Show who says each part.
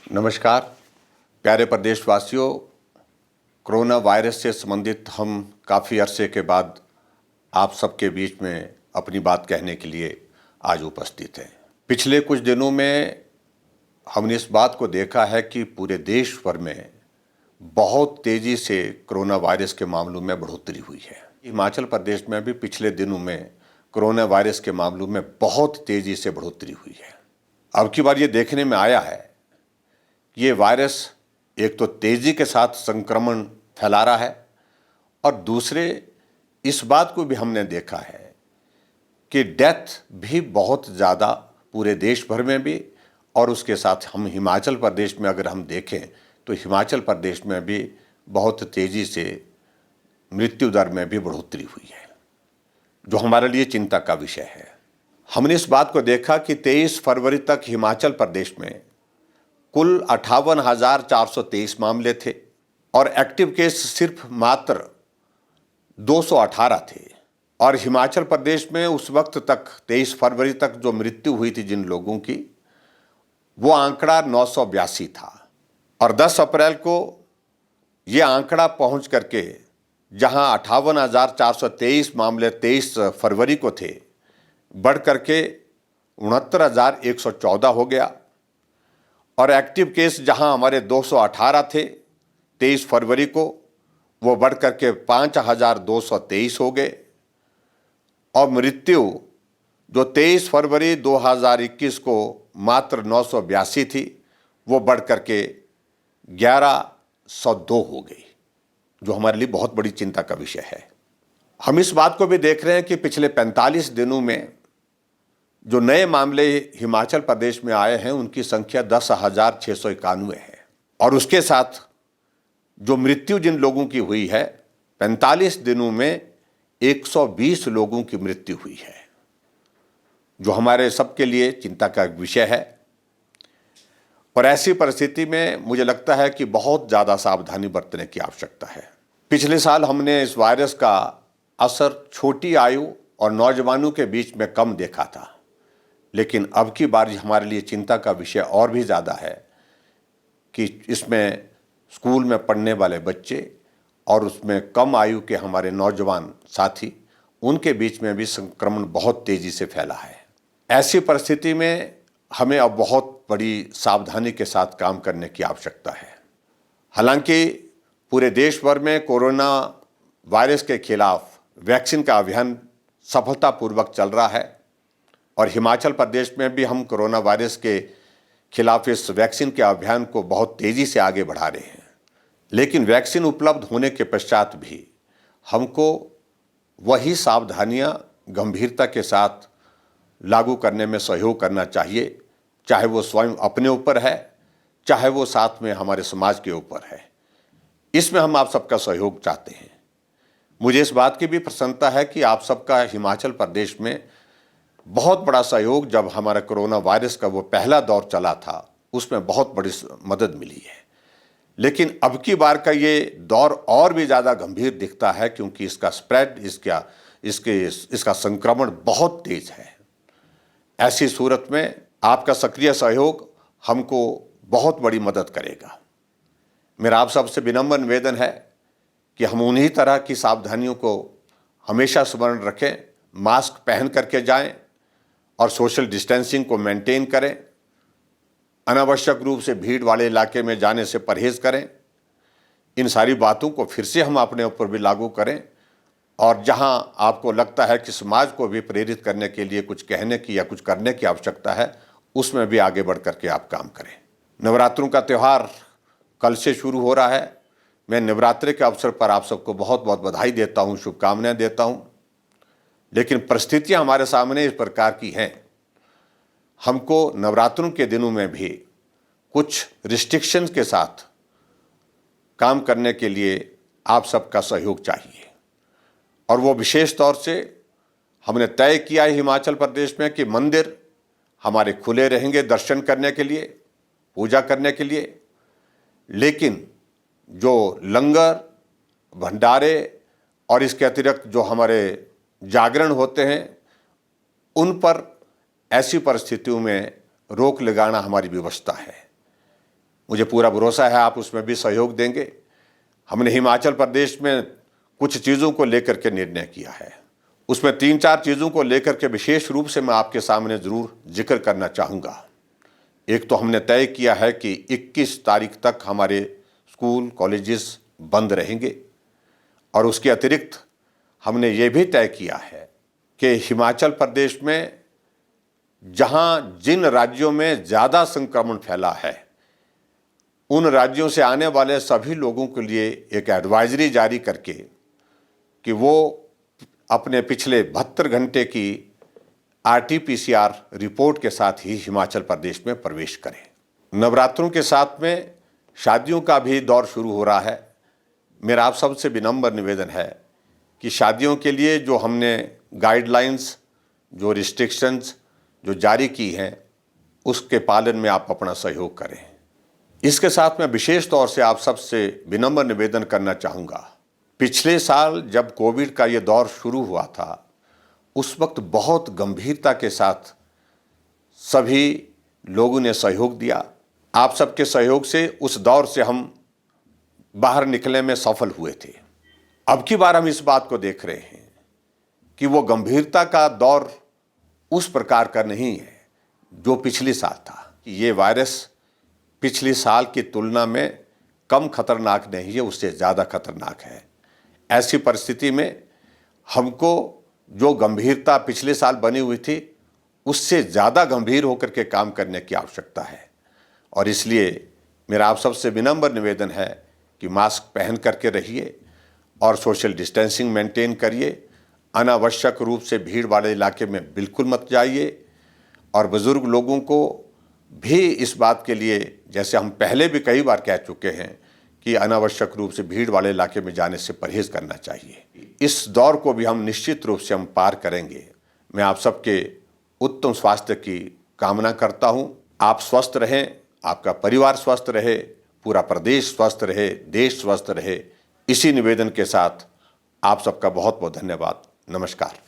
Speaker 1: नमस्कार प्यारे प्रदेशवासियों। कोरोना वायरस से संबंधित हम काफ़ी अरसे के बाद आप सबके बीच में अपनी बात कहने के लिए आज उपस्थित हैं। पिछले कुछ दिनों में हमने इस बात को देखा है कि पूरे देश भर में बहुत तेज़ी से कोरोना वायरस के मामलों में बढ़ोतरी हुई है। हिमाचल प्रदेश में भी पिछले दिनों में कोरोना वायरस के मामलों में बहुत तेज़ी से बढ़ोतरी हुई है। अब की बार ये देखने में आया है ये वायरस एक तो तेज़ी के साथ संक्रमण फैला रहा है और दूसरे इस बात को भी हमने देखा है कि डेथ भी बहुत ज़्यादा पूरे देश भर में भी और उसके साथ हम हिमाचल प्रदेश में अगर हम देखें तो हिमाचल प्रदेश में भी बहुत तेज़ी से मृत्यु दर में भी बढ़ोतरी हुई है, जो हमारे लिए चिंता का विषय है। हमने इस बात को देखा कि 23 फरवरी तक हिमाचल प्रदेश में कुल 58,423 मामले थे और एक्टिव केस सिर्फ मात्र 218 थे। और हिमाचल प्रदेश में उस वक्त तक 23 फरवरी तक जो मृत्यु हुई थी जिन लोगों की, वो आंकड़ा 982 था और 10 अप्रैल को ये आंकड़ा पहुंच करके जहां 58,423 मामले 23 फरवरी को थे, बढ़ करके 69,114 हो गया और एक्टिव केस जहां हमारे 218 थे 23 फरवरी को, वो बढ़ करके 5,223 हो गए और मृत्यु जो 23 फरवरी 2021 को मात्र 982 थी, वो बढ़ करके 1,102 हो गई, जो हमारे लिए बहुत बड़ी चिंता का विषय है। हम इस बात को भी देख रहे हैं कि पिछले 45 दिनों में जो नए मामले हिमाचल प्रदेश में आए हैं उनकी संख्या 10,691 है और उसके साथ जो मृत्यु जिन लोगों की हुई है 45 दिनों में 120 लोगों की मृत्यु हुई है, जो हमारे सबके लिए चिंता का विषय है। और ऐसी परिस्थिति में मुझे लगता है कि बहुत ज़्यादा सावधानी बरतने की आवश्यकता है। पिछले साल हमने इस वायरस का असर छोटी आयु और नौजवानों के बीच में कम देखा था, लेकिन अब की बार हमारे लिए चिंता का विषय और भी ज़्यादा है कि इसमें स्कूल में पढ़ने वाले बच्चे और उसमें कम आयु के हमारे नौजवान साथी, उनके बीच में भी संक्रमण बहुत तेज़ी से फैला है। ऐसी परिस्थिति में हमें अब बहुत बड़ी सावधानी के साथ काम करने की आवश्यकता है। हालांकि पूरे देश भर में कोरोना वायरस के खिलाफ वैक्सीन का अभियान सफलतापूर्वक चल रहा है और हिमाचल प्रदेश में भी हम कोरोना वायरस के खिलाफ इस वैक्सीन के अभियान को बहुत तेज़ी से आगे बढ़ा रहे हैं। लेकिन वैक्सीन उपलब्ध होने के पश्चात भी हमको वही सावधानियां गंभीरता के साथ लागू करने में सहयोग करना चाहिए, चाहे वो स्वयं अपने ऊपर है, चाहे वो साथ में हमारे समाज के ऊपर है। इसमें हम आप सबका सहयोग चाहते हैं। मुझे इस बात की भी प्रसन्नता है कि आप सबका हिमाचल प्रदेश में बहुत बड़ा सहयोग, जब हमारा कोरोना वायरस का वो पहला दौर चला था उसमें बहुत बड़ी मदद मिली है। लेकिन अब की बार का ये दौर और भी ज़्यादा गंभीर दिखता है क्योंकि इसका स्प्रेड, इसका संक्रमण बहुत तेज है। ऐसी सूरत में आपका सक्रिय सहयोग हमको बहुत बड़ी मदद करेगा। मेरा आप सबसे विनम्र निवेदन है कि हम उन्हीं तरह की सावधानियों को हमेशा स्मरण रखें, मास्क पहन करके जाएं और सोशल डिस्टेंसिंग को मेंटेन करें, अनावश्यक रूप से भीड़ वाले इलाके में जाने से परहेज़ करें। इन सारी बातों को फिर से हम अपने ऊपर भी लागू करें और जहां आपको लगता है कि समाज को भी प्रेरित करने के लिए कुछ कहने की या कुछ करने की आवश्यकता है, उसमें भी आगे बढ़ करके आप काम करें। नवरात्रों का त्यौहार कल से शुरू हो रहा है। मैं नवरात्रि के अवसर पर आप सबको बहुत बहुत बधाई देता हूँ, शुभकामनाएं देता हूँ। लेकिन परिस्थितियाँ हमारे सामने इस प्रकार की हैं, हमको नवरात्रों के दिनों में भी कुछ रिस्ट्रिक्शंस के साथ काम करने के लिए आप सबका सहयोग चाहिए। और वो विशेष तौर से हमने तय किया है हिमाचल प्रदेश में कि मंदिर हमारे खुले रहेंगे दर्शन करने के लिए, पूजा करने के लिए, लेकिन जो लंगर, भंडारे और इसके अतिरिक्त जो हमारे जागरण होते हैं, उन पर ऐसी परिस्थितियों में रोक लगाना हमारी व्यवस्था है। मुझे पूरा भरोसा है आप उसमें भी सहयोग देंगे। हमने हिमाचल प्रदेश में कुछ चीज़ों को लेकर के निर्णय किया है, उसमें 3-4 चीज़ों को लेकर के विशेष रूप से मैं आपके सामने ज़रूर जिक्र करना चाहूँगा। एक तो हमने तय किया है कि 21 तारीख तक हमारे स्कूल कॉलेजेस बंद रहेंगे, और उसके अतिरिक्त हमने ये भी तय किया है कि हिमाचल प्रदेश में जहाँ जिन राज्यों में ज़्यादा संक्रमण फैला है, उन राज्यों से आने वाले सभी लोगों के लिए एक एडवाइजरी जारी करके कि वो अपने पिछले 72 घंटे की RT-PCR रिपोर्ट के साथ ही हिमाचल प्रदेश में प्रवेश करें। नवरात्रों के साथ में शादियों का भी दौर शुरू हो रहा है। मेरा आप सबसे विनम्र निवेदन है कि शादियों के लिए जो हमने गाइडलाइंस, जो रिस्ट्रिक्शंस जो जारी की हैं, उसके पालन में आप अपना सहयोग करें। इसके साथ मैं विशेष तौर से आप सबसे विनम्र निवेदन करना चाहूँगा, पिछले साल जब कोविड का ये दौर शुरू हुआ था, उस वक्त बहुत गंभीरता के साथ सभी लोगों ने सहयोग दिया। आप सबके सहयोग से उस दौर से हम बाहर निकलने में सफल हुए थे। अब की बार हम इस बात को देख रहे हैं कि वो गंभीरता का दौर उस प्रकार का नहीं है जो पिछले साल था। ये वायरस पिछले साल की तुलना में कम खतरनाक नहीं है, उससे ज़्यादा खतरनाक है। ऐसी परिस्थिति में हमको जो गंभीरता पिछले साल बनी हुई थी, उससे ज़्यादा गंभीर होकर के काम करने की आवश्यकता है। और इसलिए मेरा आप सबसे विनम्र निवेदन है कि मास्क पहन करके रहिए और सोशल डिस्टेंसिंग मेंटेन करिए। अनावश्यक रूप से भीड़ वाले इलाके में बिल्कुल मत जाइए, और बुज़ुर्ग लोगों को भी इस बात के लिए, जैसे हम पहले भी कई बार कह चुके हैं, कि अनावश्यक रूप से भीड़ वाले इलाके में जाने से परहेज़ करना चाहिए। इस दौर को भी हम निश्चित रूप से हम पार करेंगे। मैं आप सबके उत्तम स्वास्थ्य की कामना करता हूँ। आप स्वस्थ रहें, आपका परिवार स्वस्थ रहे, पूरा प्रदेश स्वस्थ रहे, देश स्वस्थ रहे। इसी निवेदन के साथ आप सबका बहुत बहुत धन्यवाद। नमस्कार।